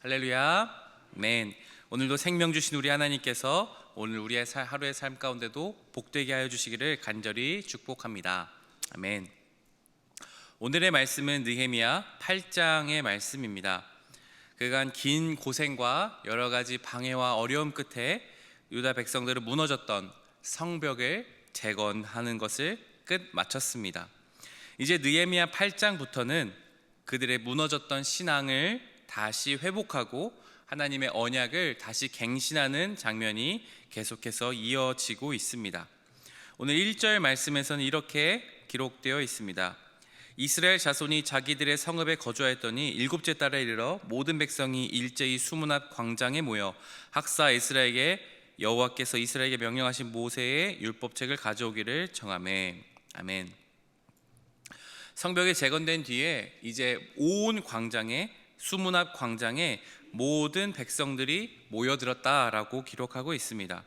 할렐루야. 아멘. 오늘도 생명 주신 우리 하나님께서 오늘 우리의 하루의 삶 가운데도 복되게 하여 주시기를 간절히 축복합니다. 아멘. 오늘의 말씀은 느헤미야 8장의 말씀입니다. 그간 긴 고생과 여러 가지 방해와 어려움 끝에 유다 백성들은 무너졌던 성벽을 재건하는 것을 끝 마쳤습니다. 이제 느헤미야 8장부터는 그들의 무너졌던 신앙을 다시 회복하고 하나님의 언약을 다시 갱신하는 장면이 계속해서 이어지고 있습니다. 오늘 1절 말씀에서는 이렇게 기록되어 있습니다. 이스라엘 자손이 자기들의 성읍에 거주하였더니 일곱째 달에 이르러 모든 백성이 일제히 수문 앞 광장에 모여 학사 에스라에게 여호와께서 이스라엘에게 명령하신 모세의 율법책을 가져오기를 청하매. 아멘. 성벽이 재건된 뒤에 이제 온 광장에, 수문 앞 광장에 모든 백성들이 모여들었다라고 기록하고 있습니다.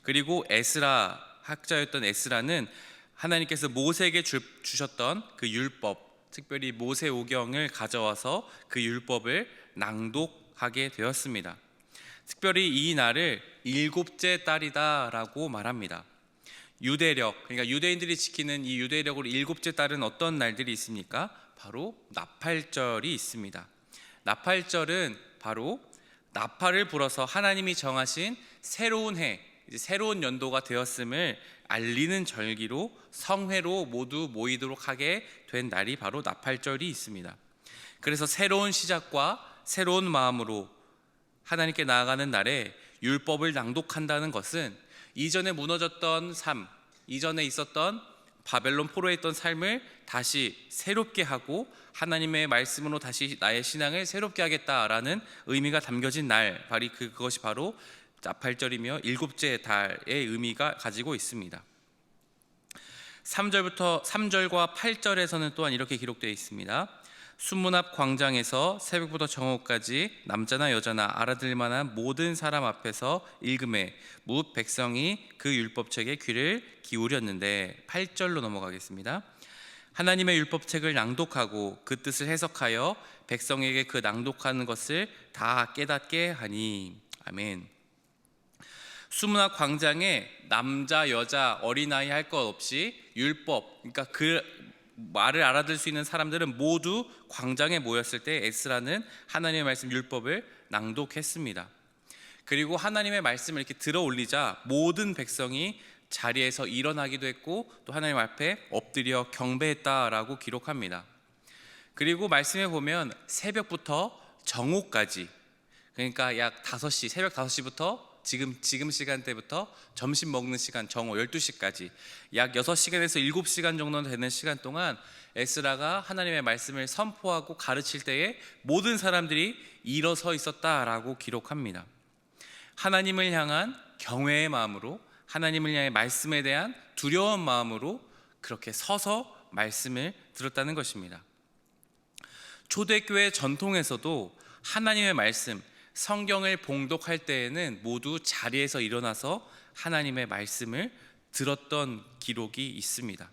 그리고 에스라, 학자였던 에스라는 하나님께서 모세에게 주셨던 그 율법, 특별히 모세오경을 가져와서 그 율법을 낭독하게 되었습니다. 특별히 이 날을 일곱째 달이다라고 말합니다. 유대력, 그러니까 유대인들이 지키는 이 유대력으로 일곱째 달은 어떤 날들이 있습니까? 바로 나팔절이 있습니다. 나팔절은 바로 나팔을 불어서 하나님이 정하신 새로운 해, 이제 새로운 연도가 되었음을 알리는 절기로 성회로 모두 모이도록 하게 된 날이 바로 나팔절이 있습니다. 그래서 새로운 시작과 새로운 마음으로 하나님께 나아가는 날에 율법을 낭독한다는 것은 이전에 무너졌던 삶, 이전에 있었던 바벨론 포로에 있던 삶을 다시 새롭게 하고 하나님의 말씀으로 다시 나의 신앙을 새롭게 하겠다라는 의미가 담겨진 날, 그것이 바로 나팔절이며 일곱째 달의 의미가 가지고 있습니다. 3절과 8절에서는 또한 이렇게 기록되어 있습니다. 수문 앞 광장에서 새벽부터 정오까지 남자나 여자나 알아들을 만한 모든 사람 앞에서 읽음에 뭇 백성이 그 율법책에 귀를 기울였는데, 8절로 넘어가겠습니다. 하나님의 율법책을 낭독하고 그 뜻을 해석하여 백성에게 그 낭독하는 것을 다 깨닫게 하니. 아멘. 수문 앞 광장에 남자, 여자, 어린아이 할 것 없이 율법, 그러니까 그 말을 알아들 수 있는 사람들은 모두 광장에 모였을 때 에스라는 하나님의 말씀 율법을 낭독했습니다. 그리고 하나님의 말씀을 이렇게 들어 올리자 모든 백성이 자리에서 일어나기도 했고 또 하나님 앞에 엎드려 경배했다라고 기록합니다. 그리고 말씀에 보면 새벽부터 정오까지, 그러니까 약 5시, 새벽 5시부터 지금 시간대부터 점심 먹는 시간 정오 12시까지 약 6시간에서 7시간 정도 되는 시간 동안 에스라가 하나님의 말씀을 선포하고 가르칠 때에 모든 사람들이 일어서 있었다라고 기록합니다. 하나님을 향한 경외의 마음으로, 하나님을 향해 말씀에 대한 두려운 마음으로 그렇게 서서 말씀을 들었다는 것입니다. 초대교회 전통에서도 하나님의 말씀, 성경을 봉독할 때에는 모두 자리에서 일어나서 하나님의 말씀을 들었던 기록이 있습니다.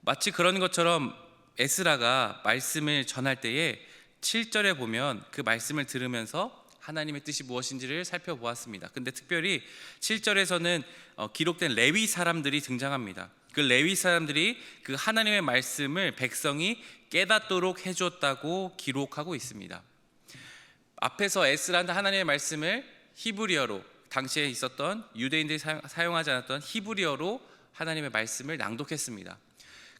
마치 그런 것처럼 에스라가 말씀을 전할 때에 7절에 보면 그 말씀을 들으면서 하나님의 뜻이 무엇인지를 살펴보았습니다. 근데 특별히 7절에서는 기록된 레위 사람들이 등장합니다. 그 레위 사람들이 그 하나님의 말씀을 백성이 깨닫도록 해줬다고 기록하고 있습니다. 앞에서 에스라는 하나님의 말씀을 히브리어로, 당시에 있었던 유대인들이 사용하지 않았던 히브리어로 하나님의 말씀을 낭독했습니다.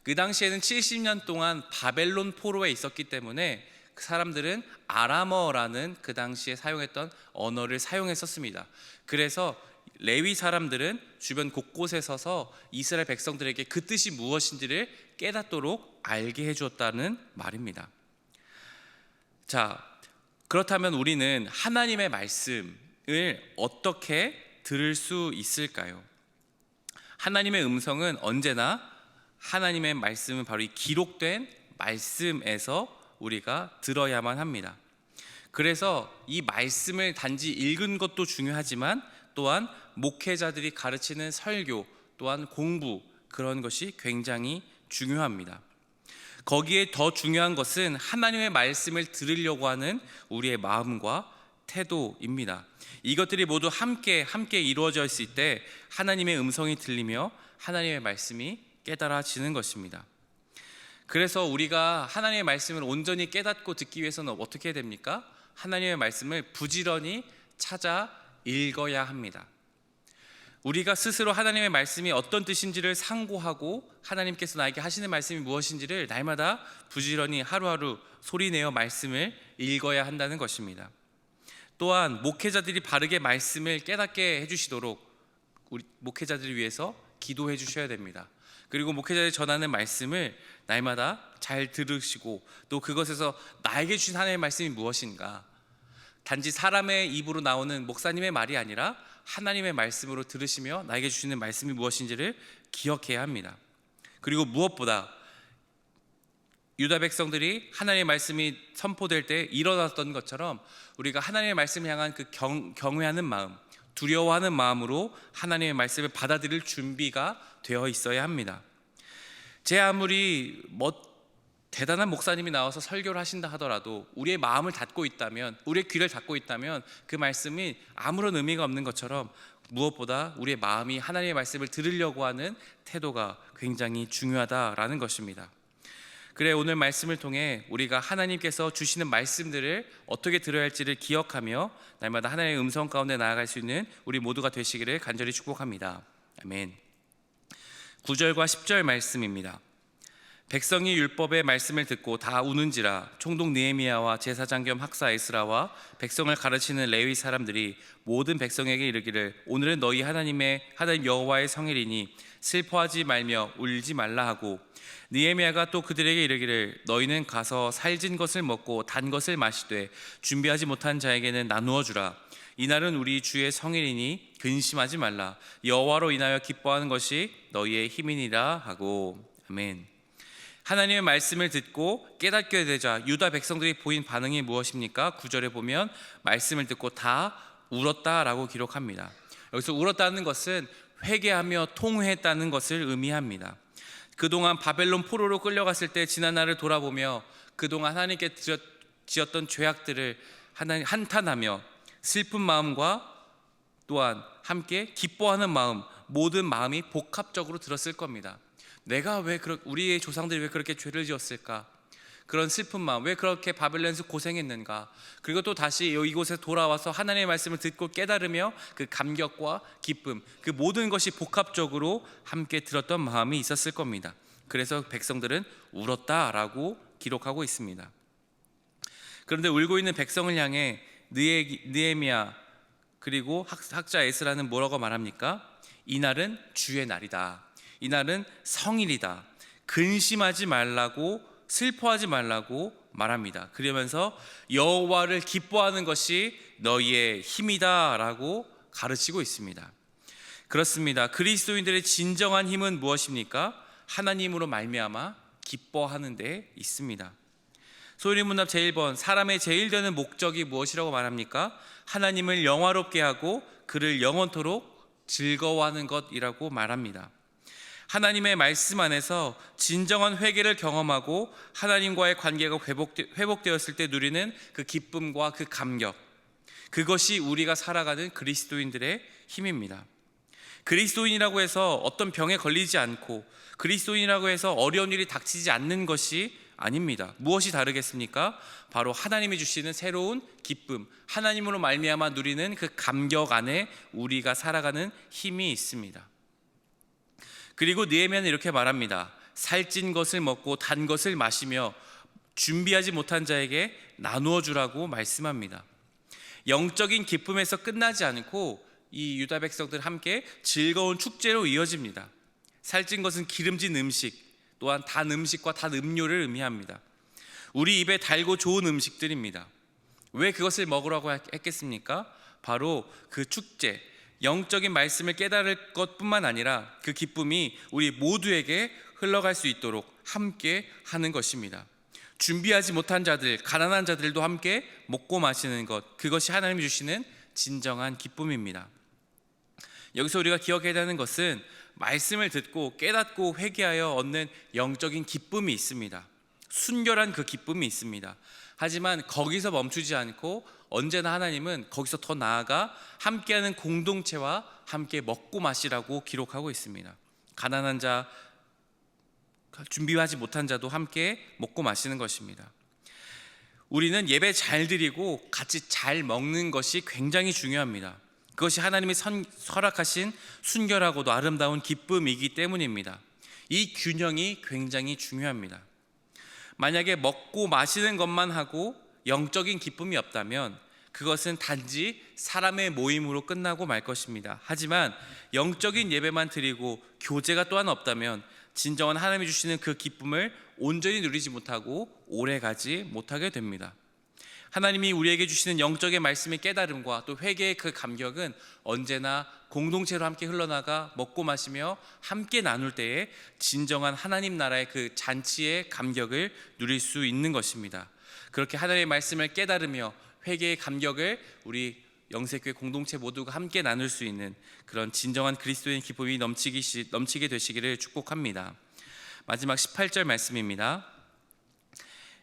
그 당시에는 70년 동안 바벨론 포로에 있었기 때문에 그 사람들은 아람어라는 그 당시에 사용했던 언어를 사용했었습니다. 그래서 레위 사람들은 주변 곳곳에 서서 이스라엘 백성들에게 그 뜻이 무엇인지를 깨닫도록 알게 해주었다는 말입니다. 자, 그렇다면 우리는 하나님의 말씀을 어떻게 들을 수 있을까요? 하나님의 음성은 언제나 하나님의 말씀은 바로 이 기록된 말씀에서 우리가 들어야만 합니다. 그래서 이 말씀을 단지 읽은 것도 중요하지만 또한 목회자들이 가르치는 설교, 또한 공부, 그런 것이 굉장히 중요합니다. 거기에 더 중요한 것은 하나님의 말씀을 들으려고 하는 우리의 마음과 태도입니다. 이것들이 모두 함께 이루어져 있을 때 하나님의 음성이 들리며 하나님의 말씀이 깨달아지는 것입니다. 그래서 우리가 하나님의 말씀을 온전히 깨닫고 듣기 위해서는 어떻게 해야 됩니까? 하나님의 말씀을 부지런히 찾아 읽어야 합니다. 우리가 스스로 하나님의 말씀이 어떤 뜻인지를 상고하고 하나님께서 나에게 하시는 말씀이 무엇인지를 날마다 부지런히 하루하루 소리내어 말씀을 읽어야 한다는 것입니다. 또한 목회자들이 바르게 말씀을 깨닫게 해주시도록 우리 목회자들을 위해서 기도해 주셔야 됩니다. 그리고 목회자들이 전하는 말씀을 날마다 잘 들으시고 또 그것에서 나에게 주신 하나님의 말씀이 무엇인가, 단지 사람의 입으로 나오는 목사님의 말이 아니라 하나님의 말씀으로 들으시며 나에게 주시는 말씀이 무엇인지를 기억해야 합니다. 그리고 무엇보다 유다 백성들이 하나님의 말씀이 선포될 때 일어났던 것처럼 우리가 하나님의 말씀을 향한 그 경외하는 마음, 두려워하는 마음으로 하나님의 말씀을 받아들일 준비가 되어 있어야 합니다. 제 아무리 대단한 목사님이 나와서 설교를 하신다 하더라도 우리의 마음을 닫고 있다면, 우리의 귀를 닫고 있다면 그 말씀이 아무런 의미가 없는 것처럼 무엇보다 우리의 마음이 하나님의 말씀을 들으려고 하는 태도가 굉장히 중요하다라는 것입니다. 그래, 오늘 말씀을 통해 우리가 하나님께서 주시는 말씀들을 어떻게 들어야 할지를 기억하며 날마다 하나님의 음성 가운데 나아갈 수 있는 우리 모두가 되시기를 간절히 축복합니다. 아멘. 9절과 10절 말씀입니다. 백성이 율법의 말씀을 듣고 다 우는지라 총독 느헤미야와 제사장 겸 학사 에스라와 백성을 가르치는 레위 사람들이 모든 백성에게 이르기를 오늘은 너희 하나님 여호와의 성일이니 슬퍼하지 말며 울지 말라 하고, 느헤미야가 또 그들에게 이르기를 너희는 가서 살진 것을 먹고 단 것을 마시되 준비하지 못한 자에게는 나누어 주라. 이날은 우리 주의 성일이니 근심하지 말라. 여호와로 인하여 기뻐하는 것이 너희의 힘이니라 하고. 아멘. 하나님의 말씀을 듣고 깨닫게 되자 유다 백성들이 보인 반응이 무엇입니까? 9절에 보면 말씀을 듣고 다 울었다라고 기록합니다. 여기서 울었다는 것은 회개하며 통회했다는 것을 의미합니다. 그동안 바벨론 포로로 끌려갔을 때 지난 날을 돌아보며 그동안 하나님께 지었던 죄악들을 한탄하며 슬픈 마음과 또한 함께 기뻐하는 마음, 모든 마음이 복합적으로 들었을 겁니다. 내가 우리의 조상들이 왜 그렇게 죄를 지었을까? 그런 슬픈 마음, 왜 그렇게 바벨론에서 고생했는가? 그리고 또 다시 이곳에 돌아와서 하나님의 말씀을 듣고 깨달으며 그 감격과 기쁨, 그 모든 것이 복합적으로 함께 들었던 마음이 있었을 겁니다. 그래서 백성들은 울었다라고 기록하고 있습니다. 그런데 울고 있는 백성을 향해 느헤미야 그리고 학자 에스라는 뭐라고 말합니까? 이날은 주의 날이다. 이날은 성일이다. 근심하지 말라고, 슬퍼하지 말라고 말합니다. 그러면서 여호와를 기뻐하는 것이 너희의 힘이다 라고 가르치고 있습니다. 그렇습니다. 그리스도인들의 진정한 힘은 무엇입니까? 하나님으로 말미암아 기뻐하는 데 있습니다. 소리문답 제1번, 사람의 제일 되는 목적이 무엇이라고 말합니까? 하나님을 영화롭게 하고 그를 영원토록 즐거워하는 것이라고 말합니다. 하나님의 말씀 안에서 진정한 회개를 경험하고 하나님과의 관계가 회복되었을 때 누리는 그 기쁨과 그 감격, 그것이 우리가 살아가는 그리스도인들의 힘입니다. 그리스도인이라고 해서 어떤 병에 걸리지 않고 그리스도인이라고 해서 어려운 일이 닥치지 않는 것이 아닙니다. 무엇이 다르겠습니까? 바로 하나님이 주시는 새로운 기쁨, 하나님으로 말미암아 누리는 그 감격 안에 우리가 살아가는 힘이 있습니다. 그리고 느헤미야는 이렇게 말합니다. 살찐 것을 먹고 단 것을 마시며 준비하지 못한 자에게 나누어 주라고 말씀합니다. 영적인 기쁨에서 끝나지 않고 이 유다 백성들 함께 즐거운 축제로 이어집니다. 살찐 것은 기름진 음식, 또한 단 음식과 단 음료를 의미합니다. 우리 입에 달고 좋은 음식들입니다. 왜 그것을 먹으라고 했겠습니까? 바로 그 축제, 영적인 말씀을 깨달을 것뿐만 아니라 그 기쁨이 우리 모두에게 흘러갈 수 있도록 함께 하는 것입니다. 준비하지 못한 자들, 가난한 자들도 함께 먹고 마시는 것, 그것이 하나님이 주시는 진정한 기쁨입니다. 여기서 우리가 기억해야 하는 것은 말씀을 듣고 깨닫고 회개하여 얻는 영적인 기쁨이 있습니다. 순결한 그 기쁨이 있습니다. 하지만 거기서 멈추지 않고 언제나 하나님은 거기서 더 나아가 함께하는 공동체와 함께 먹고 마시라고 기록하고 있습니다. 가난한 자, 준비하지 못한 자도 함께 먹고 마시는 것입니다. 우리는 예배 잘 드리고 같이 잘 먹는 것이 굉장히 중요합니다. 그것이 하나님이 허락하신 순결하고도 아름다운 기쁨이기 때문입니다. 이 균형이 굉장히 중요합니다. 만약에 먹고 마시는 것만 하고 영적인 기쁨이 없다면 그것은 단지 사람의 모임으로 끝나고 말 것입니다. 하지만 영적인 예배만 드리고 교제가 또한 없다면 진정한 하나님이 주시는 그 기쁨을 온전히 누리지 못하고 오래가지 못하게 됩니다. 하나님이 우리에게 주시는 영적인 말씀의 깨달음과 또 회개의 그 감격은 언제나 공동체로 함께 흘러나가 먹고 마시며 함께 나눌 때에 진정한 하나님 나라의 그 잔치의 감격을 누릴 수 있는 것입니다. 그렇게 하나님의 말씀을 깨달으며 회개의 감격을 우리 영세교회 공동체 모두가 함께 나눌 수 있는 그런 진정한 그리스도인 기쁨이 넘치게 되시기를 축복합니다. 마지막 18절 말씀입니다.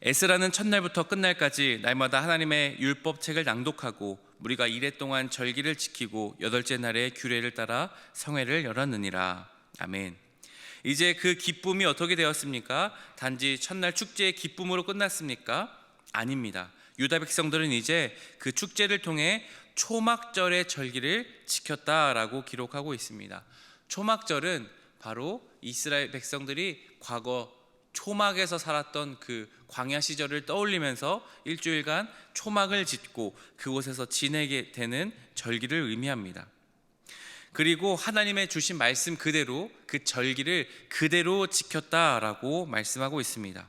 에스라는 첫날부터 끝날까지 날마다 하나님의 율법책을 낭독하고 무리가 이레 동안 절기를 지키고 여덟째 날에 규례를 따라 성회를 열었느니라. 아멘. 이제 그 기쁨이 어떻게 되었습니까? 단지 첫날 축제의 기쁨으로 끝났습니까? 아닙니다. 유다 백성들은 이제 그 축제를 통해 초막절의 절기를 지켰다라고 기록하고 있습니다. 초막절은 바로 이스라엘 백성들이 과거 초막에서 살았던 그 광야 시절을 떠올리면서 일주일간 초막을 짓고 그곳에서 지내게 되는 절기를 의미합니다. 그리고 하나님의 주신 말씀 그대로 그 절기를 그대로 지켰다라고 말씀하고 있습니다.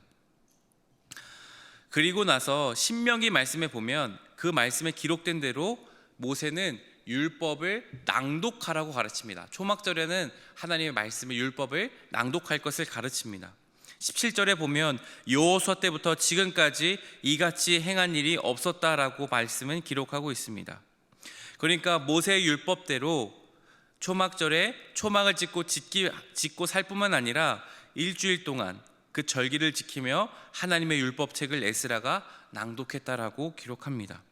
그리고 나서 신명기 말씀에 보면 그 말씀에 기록된 대로 모세는 율법을 낭독하라고 가르칩니다. 초막절에는 하나님의 말씀의 율법을 낭독할 것을 가르칩니다. 17절에 보면 여호수아 때부터 지금까지 이같이 행한 일이 없었다라고 말씀은 기록하고 있습니다. 그러니까 모세의 율법대로 초막절에 초막을 짓고 살 뿐만 아니라 일주일 동안 그 절기를 지키며 하나님의 율법책을 에스라가 낭독했다라고 기록합니다.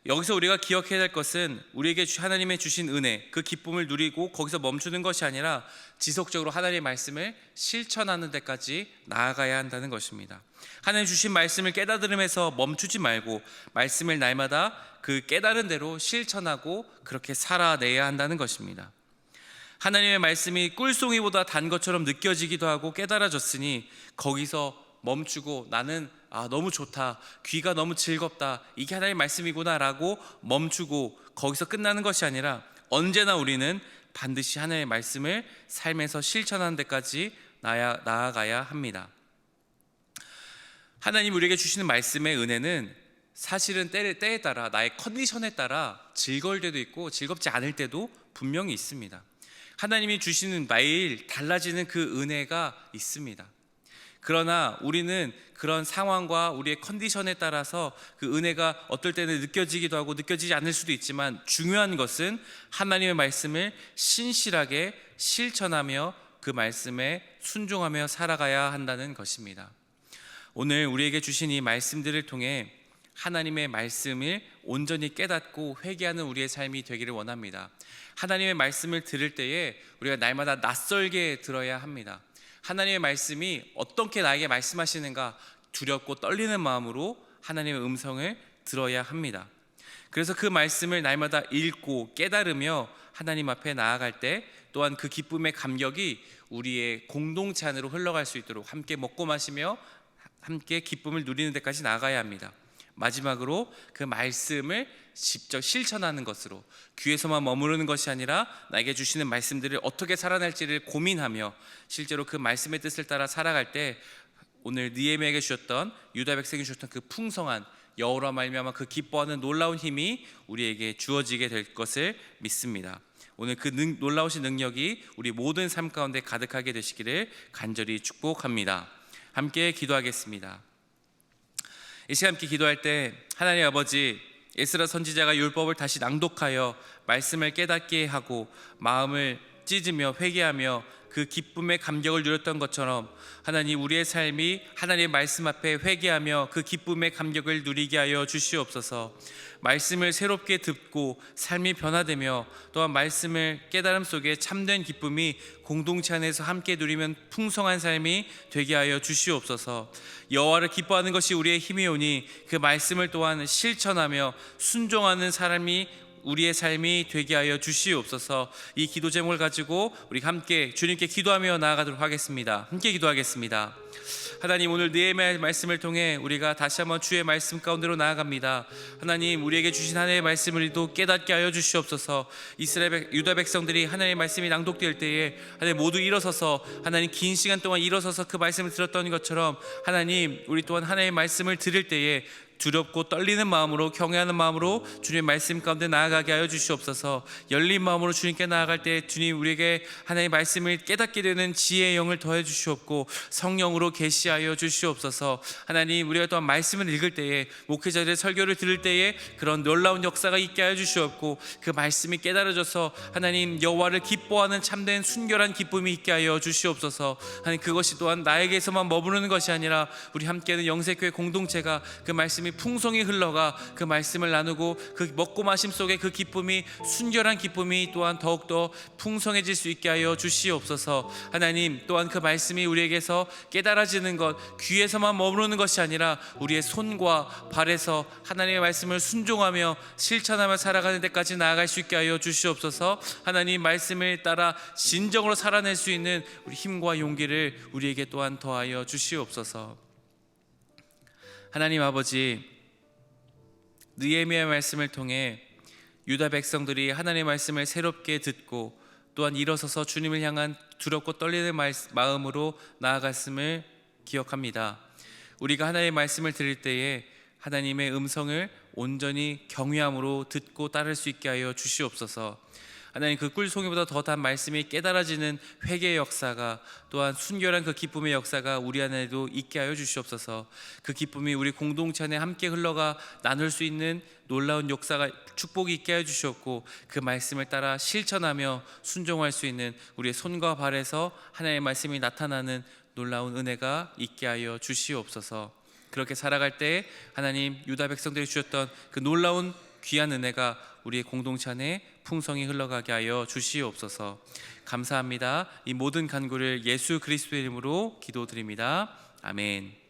여기서 우리가 기억해야 할 것은 우리에게 하나님의 주신 은혜, 그 기쁨을 누리고 거기서 멈추는 것이 아니라 지속적으로 하나님의 말씀을 실천하는 데까지 나아가야 한다는 것입니다. 하나님 주신 말씀을 깨달음에서 멈추지 말고 말씀을 날마다 그 깨달은 대로 실천하고 그렇게 살아내야 한다는 것입니다. 하나님의 말씀이 꿀송이보다 단 것처럼 느껴지기도 하고 깨달아졌으니 거기서 멈추고 나는 너무 좋다, 귀가 너무 즐겁다, 이게 하나님의 말씀이구나 라고 멈추고 거기서 끝나는 것이 아니라 언제나 우리는 반드시 하나님의 말씀을 삶에서 실천하는 데까지 나아가야 합니다. 하나님 우리에게 주시는 말씀의 은혜는 사실은 때에 따라 나의 컨디션에 따라 즐거울 때도 있고 즐겁지 않을 때도 분명히 있습니다. 하나님이 주시는 매일 달라지는 그 은혜가 있습니다. 그러나 우리는 그런 상황과 우리의 컨디션에 따라서 그 은혜가 어떨 때는 느껴지기도 하고 느껴지지 않을 수도 있지만 중요한 것은 하나님의 말씀을 신실하게 실천하며 그 말씀에 순종하며 살아가야 한다는 것입니다. 오늘 우리에게 주신 이 말씀들을 통해 하나님의 말씀을 온전히 깨닫고 회개하는 우리의 삶이 되기를 원합니다. 하나님의 말씀을 들을 때에 우리가 날마다 낯설게 들어야 합니다. 하나님의 말씀이 어떻게 나에게 말씀하시는가 두렵고 떨리는 마음으로 하나님의 음성을 들어야 합니다. 그래서 그 말씀을 날마다 읽고 깨달으며 하나님 앞에 나아갈 때 또한 그 기쁨의 감격이 우리의 공동체 안으로 흘러갈 수 있도록 함께 먹고 마시며 함께 기쁨을 누리는 데까지 나아가야 합니다. 마지막으로 그 말씀을 직접 실천하는 것으로 귀에서만 머무르는 것이 아니라 나에게 주시는 말씀들을 어떻게 살아낼지를 고민하며 실제로 그 말씀의 뜻을 따라 살아갈 때 오늘 느헤미야에게 주셨던 유다 백성이 주셨던 그 풍성한 여호와 말미암아 그 기뻐하는 놀라운 힘이 우리에게 주어지게 될 것을 믿습니다. 오늘 그 놀라우신 능력이 우리 모든 삶 가운데 가득하게 되시기를 간절히 축복합니다. 함께 기도하겠습니다. 이 시간 함께 기도할 때 하나님 아버지, 에스라 선지자가 율법을 다시 낭독하여 말씀을 깨닫게 하고 마음을 찢으며 회개하며 그 기쁨의 감격을 누렸던 것처럼 하나님, 우리의 삶이 하나님의 말씀 앞에 회개하며 그 기쁨의 감격을 누리게 하여 주시옵소서. 말씀을 새롭게 듣고 삶이 변화되며 또한 말씀을 깨달음 속에 참된 기쁨이 공동체 안에서 함께 누리면 풍성한 삶이 되게 하여 주시옵소서. 여호와를 기뻐하는 것이 우리의 힘이오니 그 말씀을 또한 실천하며 순종하는 사람이 우리의 삶이 되게 하여 주시옵소서. 이 기도 제목을 가지고 우리 함께 주님께 기도하며 나아가도록 하겠습니다. 함께 기도하겠습니다. 하나님, 오늘 느헤미야의 말씀을 통해 우리가 다시 한번 주의 말씀 가운데로 나아갑니다. 하나님, 우리에게 주신 하나님의 말씀을 또 깨닫게 하여 주시옵소서. 이스라엘 유다 백성들이 하나님의 말씀이 낭독될 때에 하나님 모두 일어서서 하나님 긴 시간 동안 일어서서 그 말씀을 들었던 것처럼 하나님, 우리 또한 하나님의 말씀을 들을 때에 두렵고 떨리는 마음으로, 경외하는 마음으로 주님의 말씀 가운데 나아가게 하여 주시옵소서. 열린 마음으로 주님께 나아갈 때 주님, 우리에게 하나님의 말씀을 깨닫게 되는 지혜의 영을 더해 주시옵고 성령으로 계시하여 주시옵소서. 하나님, 우리가 또한 말씀을 읽을 때에, 목회자들의 설교를 들을 때에 그런 놀라운 역사가 있게 하여 주시옵고 그 말씀이 깨달아져서 하나님 여호와를 기뻐하는 참된 순결한 기쁨이 있게 하여 주시옵소서. 하나님, 그것이 또한 나에게서만 머무르는 것이 아니라 우리 함께하는 영세교회 공동체가 그 말씀이 풍성히 흘러가 그 말씀을 나누고 그 먹고 마심 속에 그 기쁨이, 순결한 기쁨이 또한 더욱더 풍성해질 수 있게 하여 주시옵소서. 하나님, 또한 그 말씀이 우리에게서 깨달아지는 것, 귀에서만 머무르는 것이 아니라 우리의 손과 발에서 하나님의 말씀을 순종하며 실천하며 살아가는 데까지 나아갈 수 있게 하여 주시옵소서. 하나님 말씀을 따라 진정으로 살아낼 수 있는 우리 힘과 용기를 우리에게 또한 더하여 주시옵소서. 하나님 아버지, 느헤미야의 말씀을 통해 유다 백성들이 하나님의 말씀을 새롭게 듣고 또한 일어서서 주님을 향한 두렵고 떨리는 마음으로 나아갔음을 기억합니다. 우리가 하나님의 말씀을 들을 때에 하나님의 음성을 온전히 경외함으로 듣고 따를 수 있게 하여 주시옵소서. 하나님, 그 꿀송이보다 더 단 말씀이 깨달아지는 회개의 역사가, 또한 순결한 그 기쁨의 역사가 우리 안에도 있게 하여 주시옵소서. 그 기쁨이 우리 공동체 안에 함께 흘러가 나눌 수 있는 놀라운 역사가, 축복이 있게 하여 주시옵고 그 말씀을 따라 실천하며 순종할 수 있는 우리의 손과 발에서 하나님의 말씀이 나타나는 놀라운 은혜가 있게 하여 주시옵소서. 그렇게 살아갈 때 하나님, 유다 백성들이 주셨던 그 놀라운 귀한 은혜가 우리의 공동체 안에 풍성히 흘러가게 하여 주시옵소서. 감사합니다. 이 모든 간구를 예수 그리스도의 이름으로 기도드립니다. 아멘.